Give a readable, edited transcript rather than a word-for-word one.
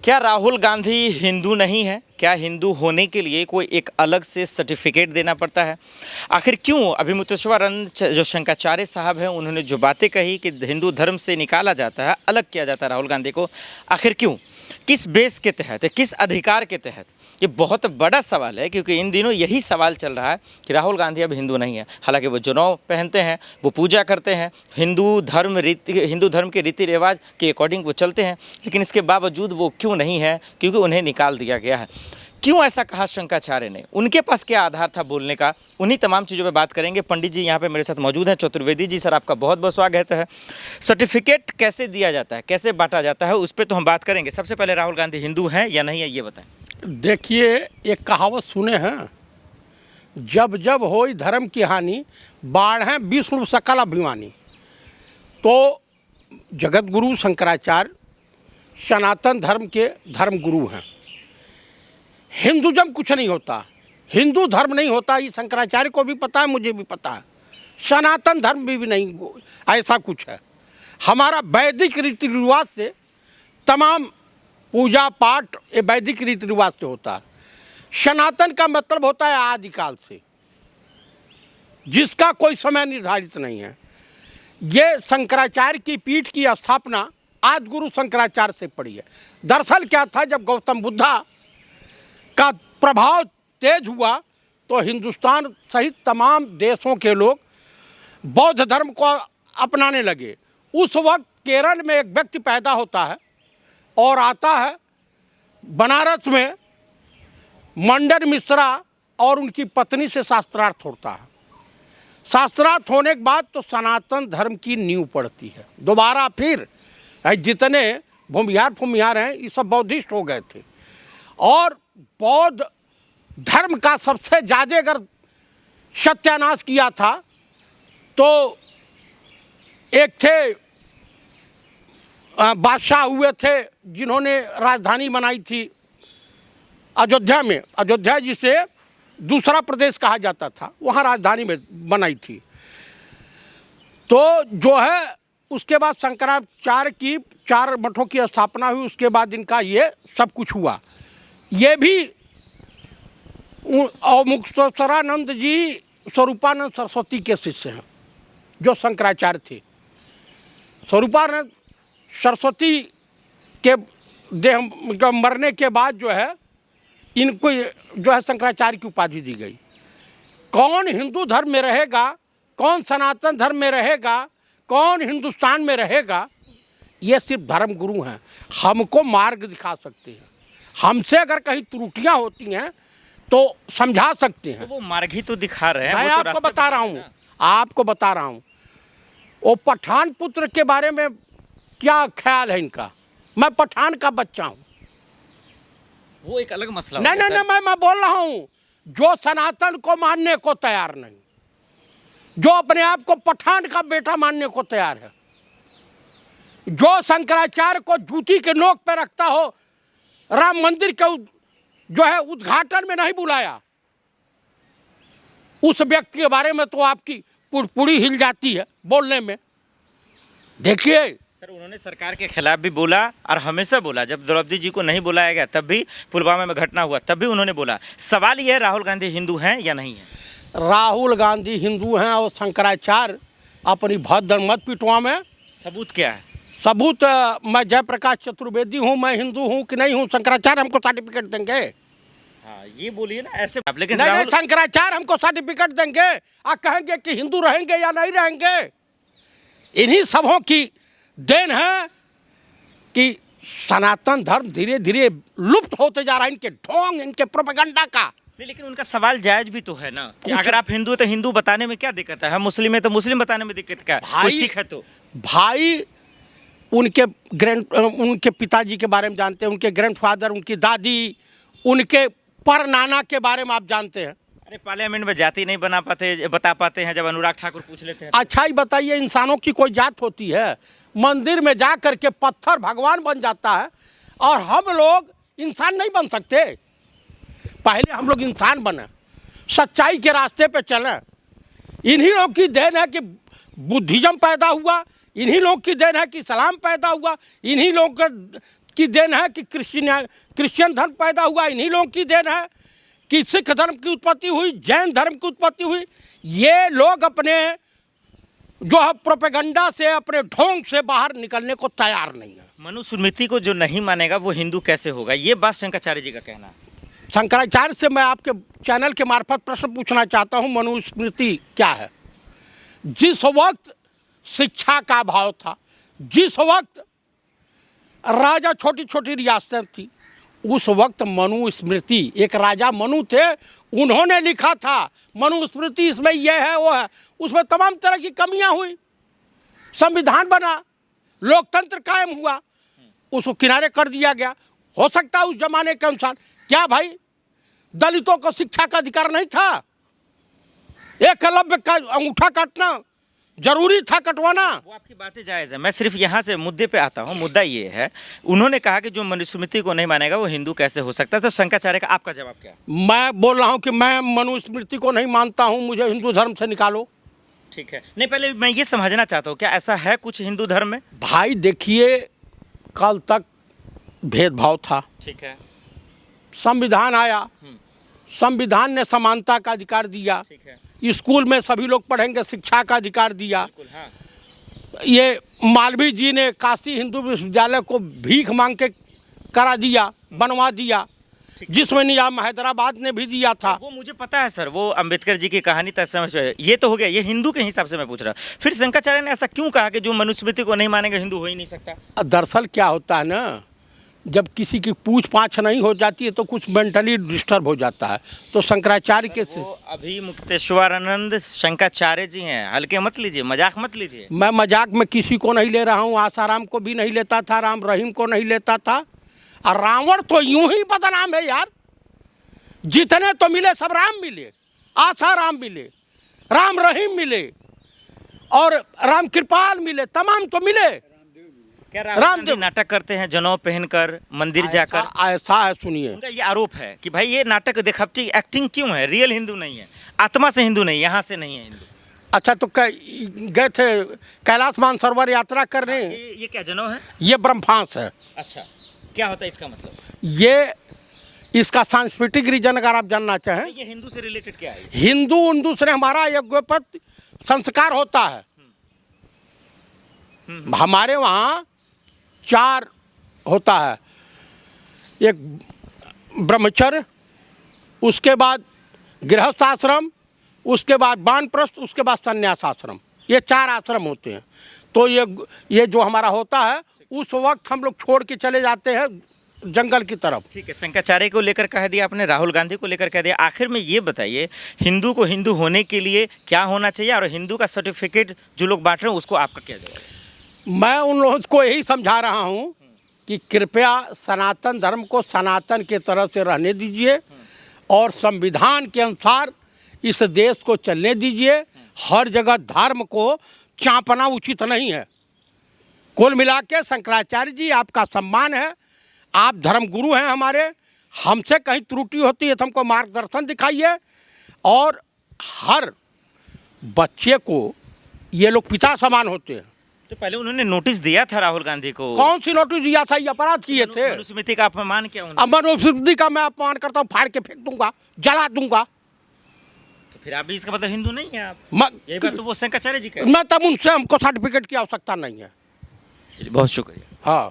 क्या राहुल गांधी हिंदू नहीं है? क्या हिंदू होने के लिए कोई एक अलग से सर्टिफिकेट देना पड़ता है? आखिर क्यों अभिमुक्तेश्वरानंद जो शंकराचार्य साहब हैं उन्होंने जो बातें कही कि हिंदू धर्म से निकाला जाता है, अलग किया जाता है राहुल गांधी को, आखिर क्यों, किस बेस के तहत, किस अधिकार के तहत? ये बहुत बड़ा सवाल है, क्योंकि इन दिनों यही सवाल चल रहा है कि राहुल गांधी अब हिंदू नहीं है। हालांकि वो जनेऊ पहनते हैं, वो पूजा करते हैं, हिंदू धर्म के रीति रिवाज के अकॉर्डिंग वो चलते हैं, लेकिन इसके बावजूद वो क्यों नहीं है? क्योंकि उन्हें निकाल दिया गया है। क्यों ऐसा कहा शंकराचार्य ने? उनके पास क्या आधार था बोलने का? उन्हीं तमाम चीज़ों पे बात करेंगे। पंडित जी यहाँ पे मेरे साथ मौजूद हैं। चतुर्वेदी जी, सर आपका बहुत बहुत स्वागत है। सर्टिफिकेट कैसे दिया जाता है, कैसे बांटा जाता है, उस पर तो हम बात करेंगे। सबसे पहले राहुल गांधी हिंदू हैं या नहीं है, ये बताएं। देखिए, एक कहावत सुने हैं, जब जब होई धर्म की हानि, बाढ़ विष्णु सकल अभिमानी। तो जगत गुरु शंकराचार्य सनातन धर्म के धर्म गुरु हैं। हिंदुज़म कुछ नहीं होता, हिंदू धर्म नहीं होता, ये शंकराचार्य को भी पता है, मुझे भी पता है। सनातन धर्म भी नहीं ऐसा कुछ है। हमारा वैदिक रीति रिवाज से तमाम पूजा पाठ ये वैदिक रीति रिवाज से होता है। सनातन का मतलब होता है आदिकाल से, जिसका कोई समय निर्धारित नहीं है। ये शंकराचार्य की पीठ की स्थापना आज गुरु शंकराचार्य से पड़ी है। दरअसल क्या था, जब गौतम बुद्धा का प्रभाव तेज हुआ तो हिंदुस्तान सहित तमाम देशों के लोग बौद्ध धर्म को अपनाने लगे। उस वक्त केरल में एक व्यक्ति पैदा होता है और आता है बनारस में मंडन मिश्रा और उनकी पत्नी से शास्त्रार्थ होता है। शास्त्रार्थ होने के बाद तो सनातन धर्म की नींव पड़ती है। दोबारा फिर जितने भूमिहार हैं ये सब बौद्धिस्ट हो गए थे, और बौद्ध धर्म का सबसे ज़्यादा अगर सत्यानाश किया था तो एक थे बादशाह हुए थे जिन्होंने राजधानी बनाई थी अयोध्या में। अयोध्या जिसे दूसरा प्रदेश कहा जाता था, वहाँ राजधानी में बनाई थी। तो जो है उसके बाद शंकराचार्य की 4 मठों की स्थापना हुई। उसके बाद इनका ये सब कुछ हुआ। ये भी अवमुक्तेश्वरानंद जी स्वरूपानंद सरस्वती के शिष्य हैं, जो शंकराचार्य थे। स्वरूपानंद सरस्वती के देह मरने के बाद जो है इनको जो है शंकराचार्य की उपाधि दी गई। कौन हिंदू धर्म में रहेगा, कौन सनातन धर्म में रहेगा, कौन हिंदुस्तान में रहेगा, ये सिर्फ धर्म गुरु हैं। हमको मार्ग दिखा सकते हैं, हमसे अगर कहीं त्रुटियां होती हैं तो समझा सकते हैं। तो वो मार्ग ही तो दिखा रहे हैं। मैं आपको बता रहा हूँ, वो पठान पुत्र के बारे में क्या ख्याल है इनका? मैं पठान का बच्चा हूँ। वो एक अलग मसला नहीं, मैं बोल रहा हूँ जो सनातन को मानने को तैयार नहीं, जो अपने आप को पठान का बेटा मानने को तैयार है, जो शंकराचार्य को जूती के नोक पे रखता हो, राम मंदिर के जो है उद्घाटन में नहीं बुलाया, उस व्यक्ति के बारे में तो आपकी पुड़ी हिल जाती है बोलने में। देखिए सर, उन्होंने सरकार के खिलाफ भी बोला और हमेशा बोला। जब द्रौपदी जी को नहीं बुलाया गया तब भी, पुलवामा में घटना हुआ तब भी उन्होंने बोला। सवाल ये है, राहुल गांधी हिंदू हैं या नहीं है? राहुल गांधी हिंदू हैं और शंकराचार्य अपनी भद्र मत पिटवा में। सबूत क्या है? सबूत, मैं जयप्रकाश चतुर्वेदी हूँ, मैं हिंदू हूँ कि नहीं हूँ? शंकराचार्य हमको सर्टिफिकेट देंगे? हाँ, ये बोलिए ना ऐसे। लेकिन नहीं, शंकराचार्य हमको सर्टिफिकेट देंगे और कहेंगे कि हिंदू रहेंगे या नहीं रहेंगे। इन्हीं सबों की देन है कि सनातन धर्म धीरे धीरे लुप्त होते जा रहा है, इनके ढोंग, इनके प्रोपेगेंडा का। लेकिन उनका सवाल जायज भी तो है ना कि अगर आप हिंदू है तो हिंदू बताने में क्या दिक्कत है, हम मुस्लिम है तो मुस्लिम बताने में दिक्कत क्या है? कोई सिख है तो भाई उनके पिताजी के बारे में जानते हैं, उनके ग्रैंडफादर, उनकी दादी, उनके पर नाना के बारे में आप जानते हैं। अरे पार्लियामेंट में जाति नहीं बता पाते हैं जब अनुराग ठाकुर पूछ लेते हैं। अच्छा ही बताइए, इंसानों की कोई जात होती है? मंदिर में जा कर के पत्थर भगवान बन जाता है और हम लोग इंसान नहीं बन सकते? पहले हम लोग इंसान बने, सच्चाई के रास्ते पे चलें। इन्हीं लोग की देन है कि बुद्धिज्म पैदा हुआ, इन्हीं लोग की देन है कि इस्लाम पैदा हुआ, इन्हीं लोग के की देन है कि क्रिश्चियन धर्म पैदा हुआ, इन्हीं लोगों की देन है कि सिख धर्म की उत्पत्ति हुई, जैन धर्म की उत्पत्ति हुई। ये लोग अपने जो है प्रोपेगंडा से, अपने ढोंग से बाहर निकलने को तैयार नहीं है। मनुस्मृति को जो नहीं मानेगा वो हिंदू कैसे होगा, ये बात शंकराचार्य जी का कहना है। शंकराचार्य से मैं आपके चैनल के मार्फत प्रश्न पूछना चाहता हूँ, मनुस्मृति क्या है? जिस वक्त शिक्षा का अभाव था, जिस वक्त राजा छोटी छोटी रियासतें थी, उस वक्त मनुस्मृति, एक राजा मनु थे, उन्होंने लिखा था मनुस्मृति, इसमें यह है वो है। उसमें तमाम तरह की कमियां हुई, संविधान बना, लोकतंत्र कायम हुआ, उसको किनारे कर दिया गया। हो सकता है उस जमाने के अनुसार, क्या भाई दलितों को शिक्षा का अधिकार नहीं था? एकलव्य का अंगूठा काटना जरूरी था, कटवाना? वो आपकी बातें जायज़ है, मैं सिर्फ यहाँ से मुद्दे पे आता हूँ। मुद्दा ये है, उन्होंने कहा कि जो मनुस्मृति को नहीं मानेगा वो हिंदू कैसे हो सकता है, तो शंकराचार्य का आपका जवाब क्या है? मैं बोल रहा हूँ कि मैं मनुस्मृति को नहीं मानता हूँ, मुझे हिंदू धर्म से निकालो। ठीक है, नहीं पहले मैं ये समझना चाहता हूँ, क्या ऐसा है कुछ हिंदू धर्म में? भाई देखिए, कल तक भेदभाव था, ठीक है, संविधान आया, संविधान ने समानता का अधिकार दिया, ठीक है, स्कूल में सभी लोग पढ़ेंगे, शिक्षा का अधिकार दिया। बिल्कुल, हाँ। ये मालवीय जी ने काशी हिंदू विश्वविद्यालय को भीख मांग के करा दिया, बनवा दिया, जिसमें निजाम हैदराबाद ने भी दिया था। वो मुझे पता है सर, वो अंबेडकर जी की कहानी तक समझ में, ये तो हो गया, ये हिंदू के हिसाब से मैं पूछ रहा हूँ। फिर शंकराचार्य ने ऐसा क्यों कहा कि जो मनुस्मृति को नहीं मानेगा हिंदू हो ही नहीं सकता? दरअसल क्या होता है ना, जब किसी की पूछ पाछ नहीं हो जाती है तो कुछ मेंटली डिस्टर्ब हो जाता है। तो शंकराचार्य के से अभी मुक्तेश्वरानंद शंकराचार्य जी हैं, हल्के मत लीजिए, मजाक मत लीजिए। मैं मजाक में किसी को नहीं ले रहा हूँ, आसाराम को भी नहीं लेता था, राम रहीम को नहीं लेता था। और रावण तो यूं ही बदनाम है यार, जितने तो मिले सब राम मिले, आसाराम मिले, राम रहीम मिले और राम कृपाल मिले, तमाम तो मिले। क्या रामदेव नाटक करते हैं जनेऊ पहनकर मंदिर जाकर? ऐसा है, सुनिए, उनका ये आरोप है कि भाई ये नाटक दिखावटी एक्टिंग क्यों है, रियल हिंदू नहीं है, आत्मा से हिंदू नहीं, यहाँ से नहीं है हिंदू। अच्छा तो गए थे कैलाश मानसरोवर यात्रा करने? ये क्या जनेऊ है? ये ब्रह्मांस है। अच्छा, क्या होता है इसका मतलब? ये इसका सांस्कृतिक रीजन अगर आप जानना चाहें, ये हिंदू से रिलेटेड क्या है? हिंदू से हमारा यज्ञोपत संस्कार होता है। हमारे वहाँ 4 होता है, एक ब्रह्मचर्य, उसके बाद गृहस्थ आश्रम, उसके बाद वानप्रस्थ, उसके बाद संन्यास आश्रम, ये 4 आश्रम होते हैं। तो ये जो हमारा होता है, उस वक्त हम लोग छोड़ के चले जाते हैं जंगल की तरफ। ठीक है, शंकराचार्य को लेकर कह दिया आपने, राहुल गांधी को लेकर कह दिया। आखिर में ये बताइए, हिंदू को हिंदू होने के लिए क्या होना चाहिए, और हिंदू का सर्टिफिकेट जो लोग बांट रहे हैं उसको आपका क्या जवाब? मैं उन लोगों को यही समझा रहा हूँ कि कृपया सनातन धर्म को सनातन के तरह से रहने दीजिए और संविधान के अनुसार इस देश को चलने दीजिए। हर जगह धर्म को चाँपना उचित नहीं है। कुल मिला के शंकराचार्य जी, आपका सम्मान है, आप धर्म गुरु हैं हमारे, हमसे कहीं त्रुटि होती है तो हमको मार्गदर्शन दिखाइए। और हर बच्चे को ये लोग पिता समान होते हैं। तो पहले उन्होंने नोटिस दिया था राहुल गांधी को। कौन सी नोटिस दिया था? ये अपराध किए थे। मनुस्मृति का अपमान किया उन्होंने। अब मनुस्मृति का मैं अपमान करता हूँ, फाड़ के फेंक दूंगा, जला दूंगा। तो फिर आप भी इसका मतलब हिंदू नहीं है आप? यही बात तो वो शंकराचार्य जी कह रहे हैं। मैं तब उनसे, हमको सर्टिफिकेट की आवश्यकता नहीं है। बहुत शुक्रिया। हाँ।